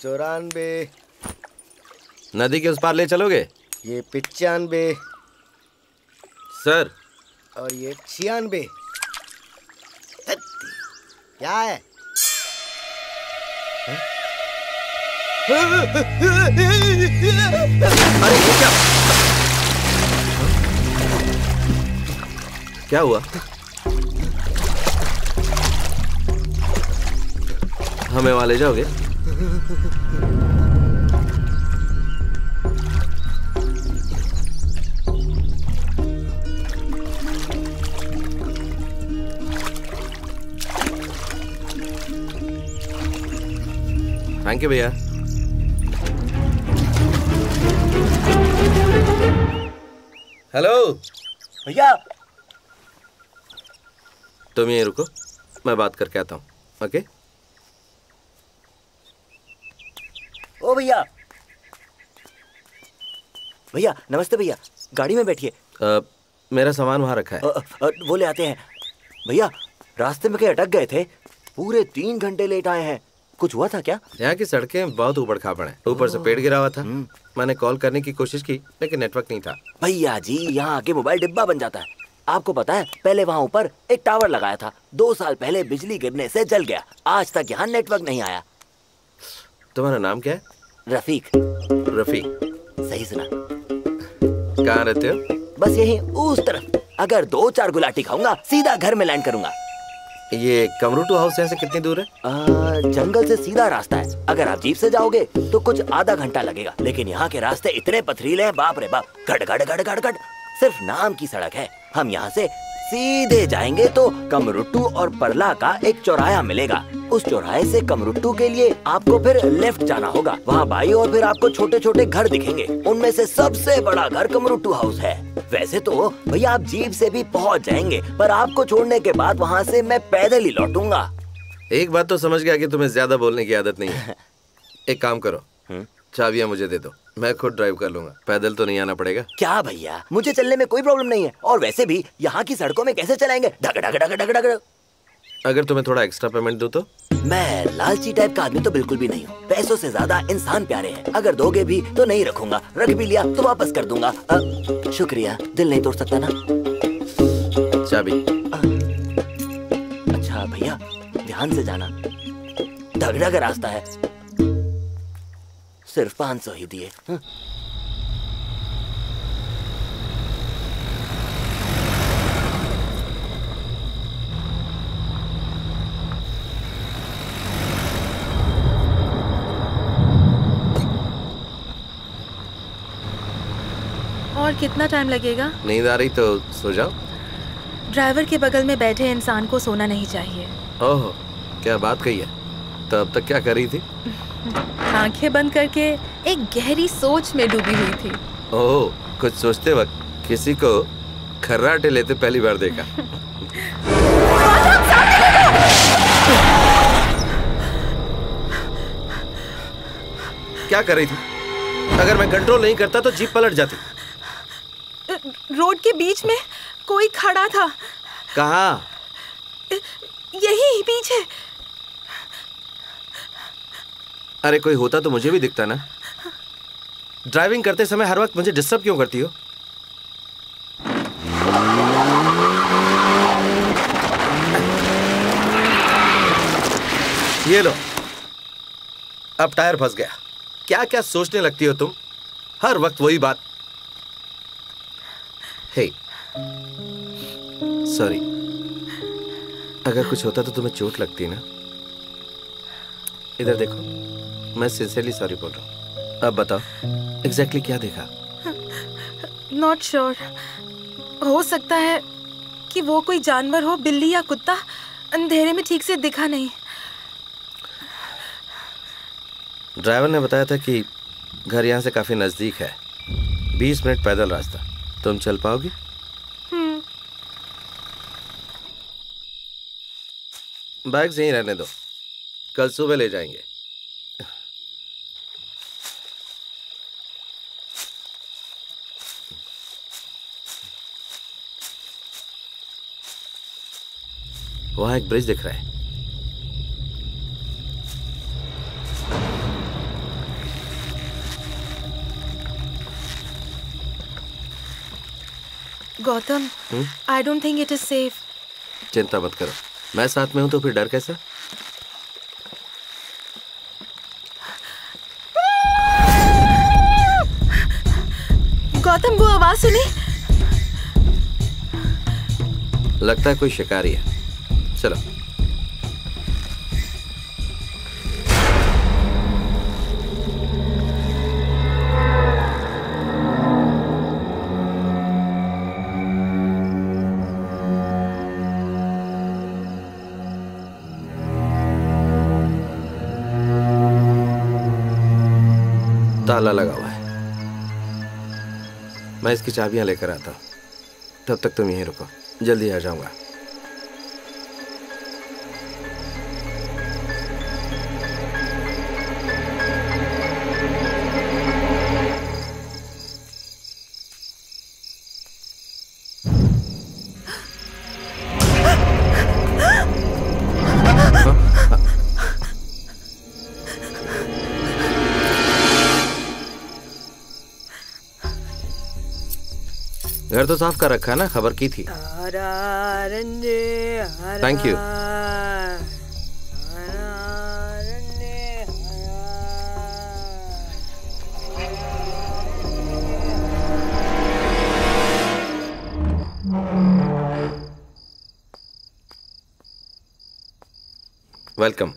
94। नदी के उस पार ले चलोगे? ये 95। सर। और ये 96। क्या है? अरे ये क्या हुआ? हमें वहां ले जाओगे? थैंक यू भैया। हेलो भैया। तुम यहीं रुको, मैं बात करके आता हूँ। ओके? ओ भैया। भैया नमस्ते भैया, गाड़ी में बैठिए। मेरा सामान वहां रखा है। वो ले आते हैं। भैया रास्ते में कहीं अटक गए थे, पूरे 3 घंटे लेट आए हैं। कुछ हुआ था क्या? यहाँ की सड़कें बहुत ऊबड़ खाबड़ हैं। ऊपर से पेड़ गिरा हुआ था। मैंने कॉल करने की कोशिश की लेकिन नेटवर्क नहीं था। भैया जी यहाँ आके मोबाइल डिब्बा बन जाता है। आपको पता है पहले वहाँ ऊपर एक टावर लगाया था, 2 साल पहले बिजली गिरने से जल गया। आज तक यहाँ नेटवर्क नहीं आया। तुम्हारा नाम क्या है? रफीक। रफीक? सही सुना। कहाँ रहते हो? बस यहीं उस तरफ। अगर 2-4 गुलाटी खाऊंगा सीधा घर में लैंड करूंगा। ये कमरूटू हाउस यहाँ से कितनी दूर है? जंगल से सीधा रास्ता है। अगर आप जीप से जाओगे तो कुछ आधा घंटा लगेगा, लेकिन यहाँ के रास्ते इतने पथरीले हैं, बाप रे बाप, गड़ गड़ गड़ गड़ गड़। सिर्फ नाम की सड़क है। हम यहाँ से सीधे जाएंगे तो कमरुट्टू और परला का एक चौराहा मिलेगा। उस चौराहे से कमरुट्टू के लिए आपको फिर लेफ्ट जाना होगा। वहाँ बाई और फिर आपको छोटे छोटे घर दिखेंगे। उनमें से सबसे बड़ा घर कमरुट्टू हाउस है। वैसे तो भैया आप जीप से भी पहुँच जाएंगे, पर आपको छोड़ने के बाद वहाँ से मैं पैदल ही लौटूंगा। एक बात तो समझ गया कि तुम्हें ज्यादा बोलने की आदत नहीं है। एक काम करो, चाबियां मुझे दे दो, मैं खुद ड्राइव कर लूंगा। पैदल तो नहीं आना पड़ेगा। क्या भैया, मुझे चलने में कोई प्रॉब्लम नहीं है। और वैसे भी यहाँ की सड़कों में कैसे चलाएंगे, ढग ढग ढग ढग ढग। अगर तुम्हें थोड़ा एक्स्ट्रा पेमेंट दूं तो? मैं लालची टाइप का आदमी तो बिल्कुल भी नहीं हूँ। पैसों से ज्यादा इंसान प्यारे हैं। अगर दोगे भी तो नहीं रखूंगा, रख भी लिया तो वापस कर दूंगा। शुक्रिया, दिल नहीं तोड़ सकता ना। चाबी। अच्छा भैया ध्यान से जाना, ढग ढग रास्ता है। सिर्फ 500 ही दिए। और कितना टाइम लगेगा? नींद आ रही तो सो जाओ। ड्राइवर के बगल में बैठे इंसान को सोना नहीं चाहिए। ओह, क्या बात कही है। तो अब तक क्या कर रही थी? आंखें बंद करके एक गहरी सोच में डूबी हुई थी। ओह, कुछ सोचते वक्त किसी को खर्राटे लेते पहली बार देखा। क्या कर रही थी? अगर मैं कंट्रोल नहीं करता तो जीप पलट जाती। रोड के बीच में कोई खड़ा था। कहाँ? यही पीछे। अरे कोई होता तो मुझे भी दिखता ना। ड्राइविंग करते समय हर वक्त मुझे डिस्टर्ब क्यों करती हो? ये लो, अब टायर फंस गया। क्या क्या सोचने लगती हो तुम, हर वक्त वही बात। हे, सॉरी। अगर कुछ होता तो तुम्हें चोट लगती ना। इधर देखो, मैं सिंसियरली सॉरी बोल रहा हूँ। अब बताओ एग्जैक्टली क्या देखा? Not sure. हो सकता है कि वो कोई जानवर हो, बिल्ली या कुत्ता। अंधेरे में ठीक से दिखा नहीं। ड्राइवर ने बताया था कि घर यहाँ से काफी नजदीक है, 20 मिनट पैदल रास्ता। तुम चल पाओगी? बैग यहीं रहने दो, कल सुबह ले जाएंगे। वहां एक ब्रिज दिख रहा है। Gautam, I don't think it is safe. चिंता मत करो, मैं साथ में हूं तो फिर डर कैसा? गौतम, वो आवाज सुनी? लगता है कोई शिकारी है। चलो। ताला लगा हुआ है। मैं इसकी चाबियां लेकर आता हूं, तब तक तुम यहीं रुको, जल्दी आ जाऊंगा। घर तो साफ कर रखा है ना, खबर की थी। Thank you. वेलकम।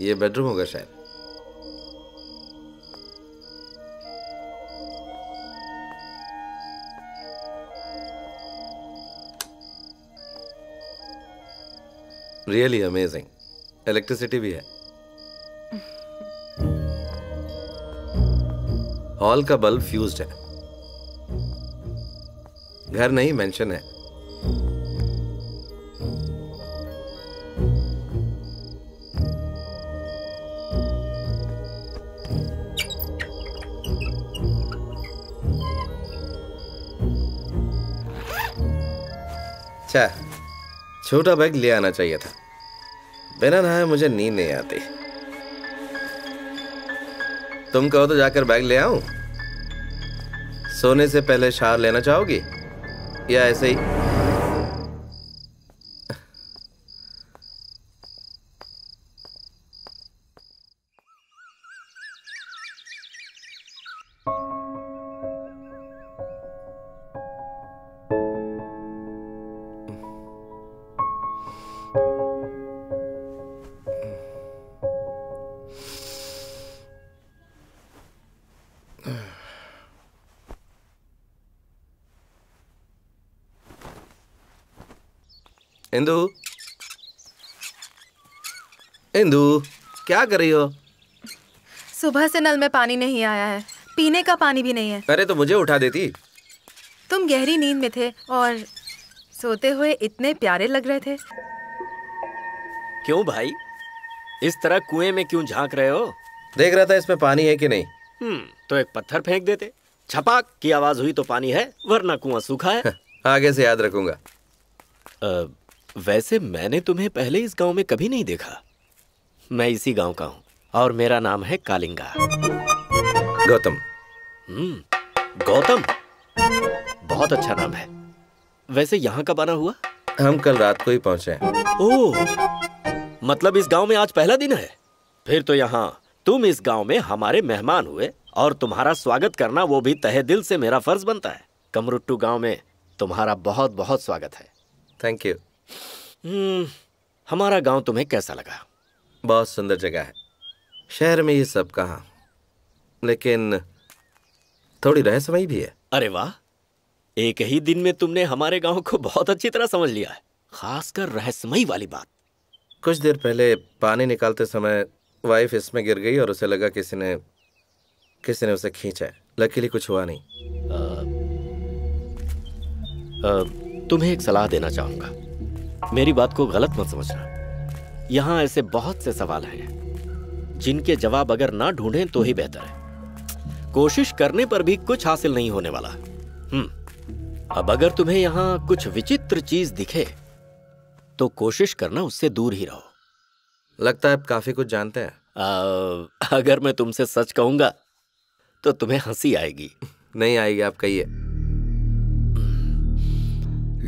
ये बेडरूम होगा शायद। Really amazing. इलेक्ट्रिसिटी भी है। हॉल का बल्ब फ्यूज्ड है। घर नहीं, मेंशन है। अच्छा, छोटा बैग ले आना चाहिए था। बिना नहाए मुझे नींद नहीं आती। तुम कहो तो जाकर बैग ले आऊं? सोने से पहले शावर लेना चाहोगी या ऐसे ही? इंदु, इंदु, क्या कर रही हो? सुबह से नल में पानी नहीं आया है, पीने का पानी भी नहीं है। अरे तो मुझे उठा देती। तुम गहरी नींद में थे और सोते हुए इतने प्यारे लग रहे थे। क्यों भाई, इस तरह कुएं में क्यों झांक रहे हो? देख रहा था इसमें पानी है कि नहीं। तो एक पत्थर फेंक देते। छपाक की आवाज हुई तो पानी है, वरना कुआं सूखा है। आगे से याद रखूंगा। वैसे मैंने तुम्हें पहले इस गांव में कभी नहीं देखा। मैं इसी गांव का हूं और मेरा नाम है कालिंगा। गौतम। गौतम, बहुत अच्छा नाम है। वैसे यहाँ कब आना हुआ? हम कल रात को ही पहुंचे हैं। ओह, मतलब इस गांव में आज पहला दिन है। फिर तो यहाँ तुम इस गांव में हमारे मेहमान हुए और तुम्हारा स्वागत करना वो भी तहे दिल से मेरा फर्ज बनता है। कमरुट्टू गांव में तुम्हारा बहुत बहुत स्वागत है। Thank you. हमारा गांव तुम्हें कैसा लगा? बहुत सुंदर जगह है। शहर में ये सब कहाँ, लेकिन थोड़ी रहस्यमयी भी है। अरे वाह, एक ही दिन में तुमने हमारे गांव को बहुत अच्छी तरह समझ लिया है, खासकर रहस्यमयी वाली बात। कुछ देर पहले पानी निकालते समय वाइफ इसमें गिर गई और उसे लगा किसी ने उसे खींचा है। लकीली कुछ हुआ नहीं। तुम्हें एक सलाह देना चाहूंगा, मेरी बात को गलत मत समझना। यहाँ ऐसे बहुत से सवाल हैं जिनके जवाब अगर ना ढूंढें तो ही बेहतर है। कोशिश करने पर भी कुछ हासिल नहीं होने वाला। अब अगर तुम्हें यहाँ कुछ विचित्र चीज दिखे तो कोशिश करना उससे दूर ही रहो। लगता है आप काफी कुछ जानते हैं। अगर मैं तुमसे सच कहूंगा तो तुम्हें हंसी आएगी। नहीं आएगी, आप कहिए।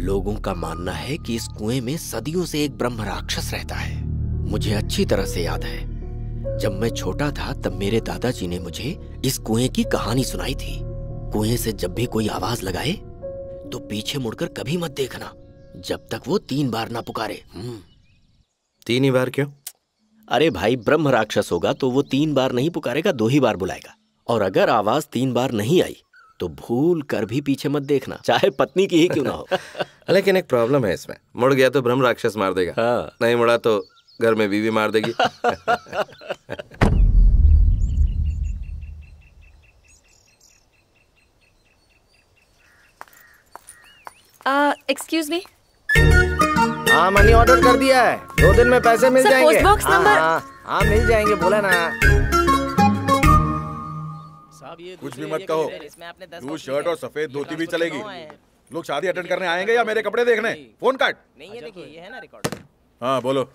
लोगों का मानना है कि इस कुएं में सदियों से एक ब्रह्म राक्षस रहता है। मुझे अच्छी तरह से याद है, जब मैं छोटा था तब मेरे दादाजी ने मुझे इस कुएं की कहानी सुनाई थी। कुएं से जब भी कोई आवाज लगाए तो पीछे मुड़कर कभी मत देखना जब तक वो 3 बार ना पुकारे। 3 ही बार क्यों? अरे भाई, ब्रह्म राक्षस होगा तो वो 3 बार नहीं पुकारेगा, 2 ही बार बुलाएगा। और अगर आवाज 3 बार नहीं आई तो भूल कर भी पीछे मत देखना, चाहे पत्नी की ही क्यों ना हो। लेकिन एक प्रॉब्लम है इसमें, मुड़ गया तो ब्रह्म राक्षस मार देगा। हाँ। नहीं मुड़ा तो घर में बीवी मार देगी। Excuse me. हाँ, मनी ऑर्डर कर दिया है, 2 दिन में पैसे मिल जाएंगे। Post box number. हाँ, मिल जाएंगे, बोला ना। कुछ भी मत कहो, ब्लू शर्ट और सफेद धोती भी चलेगी। लोग शादी अटेंड करने आएंगे या मेरे कपड़े देखने? फोन काट। नहीं, ये देखिए, ये है ना रिकॉर्ड। हाँ बोलो।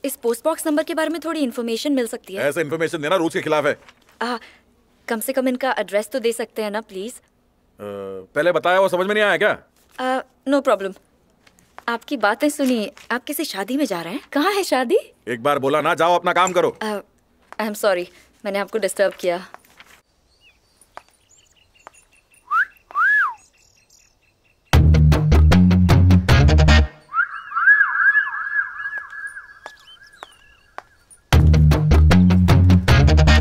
इस पोस्ट बॉक्स नंबर के बारे में थोड़ी इन्फॉर्मेशन मिल सकती है? ऐसे इन्फॉर्मेशन देना रूल्स के खिलाफ है। कम से कम इनका एड्रेस तो दे सकते हैं ना प्लीज? पहले बताया वो समझ में नहीं आया क्या? No problem. आपकी बातें सुनी, आप किसी शादी में जा रहे हैं? कहाँ है शादी? एक बार बोला ना, जाओ अपना काम करो। आई एम सॉरी, मैंने आपको डिस्टर्ब किया।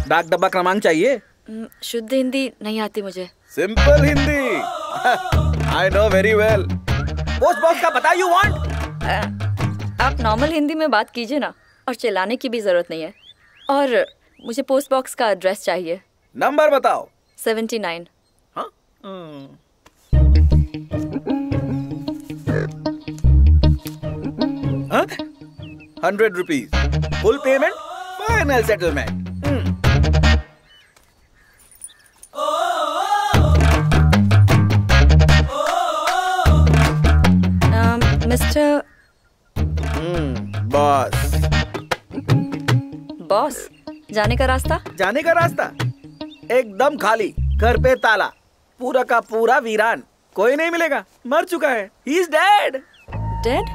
डाक डब्बा क्रमांक चाहिए? शुद्ध हिंदी नहीं आती मुझे। Simple Hindi. I know very well. Post box का पता यू वांट? आप नॉर्मल हिंदी में बात कीजिए ना, और चिल्लाने की भी जरूरत नहीं है। और मुझे पोस्ट बॉक्स का एड्रेस चाहिए। नंबर बताओ। 79। हाँ? 100 rupees full payment, final settlement. Mister boss. Boss, जाने का रास्ता? जाने का रास्ता एकदम खाली, घर पे ताला, पूरा का पूरा वीरान, कोई नहीं मिलेगा, मर चुका है। He is dead. Dead?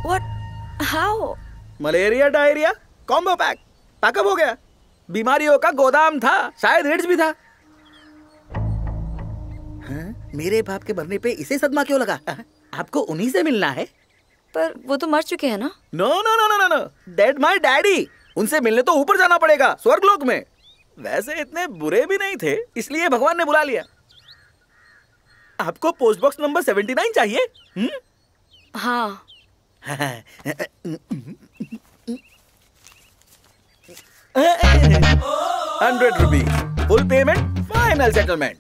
What? How? Malaria diarrhoea combo pack, pack up हो गया। बीमारियों का गोदाम था, शायद एड्स भी था। मेरे बाप के मरने पे इसे सदमा क्यों लगा? आपको उन्हीं से मिलना है? पर वो तो मर चुके हैं ना। No no no no no, dead my daddy. उनसे मिलने तो ऊपर जाना पड़ेगा, स्वर्गलोक में। वैसे इतने बुरे भी नहीं थे, इसलिए भगवान ने बुला लिया। आपको पोस्ट बॉक्स नंबर 79 चाहिए? हाँ। 100 rupees full payment, final settlement.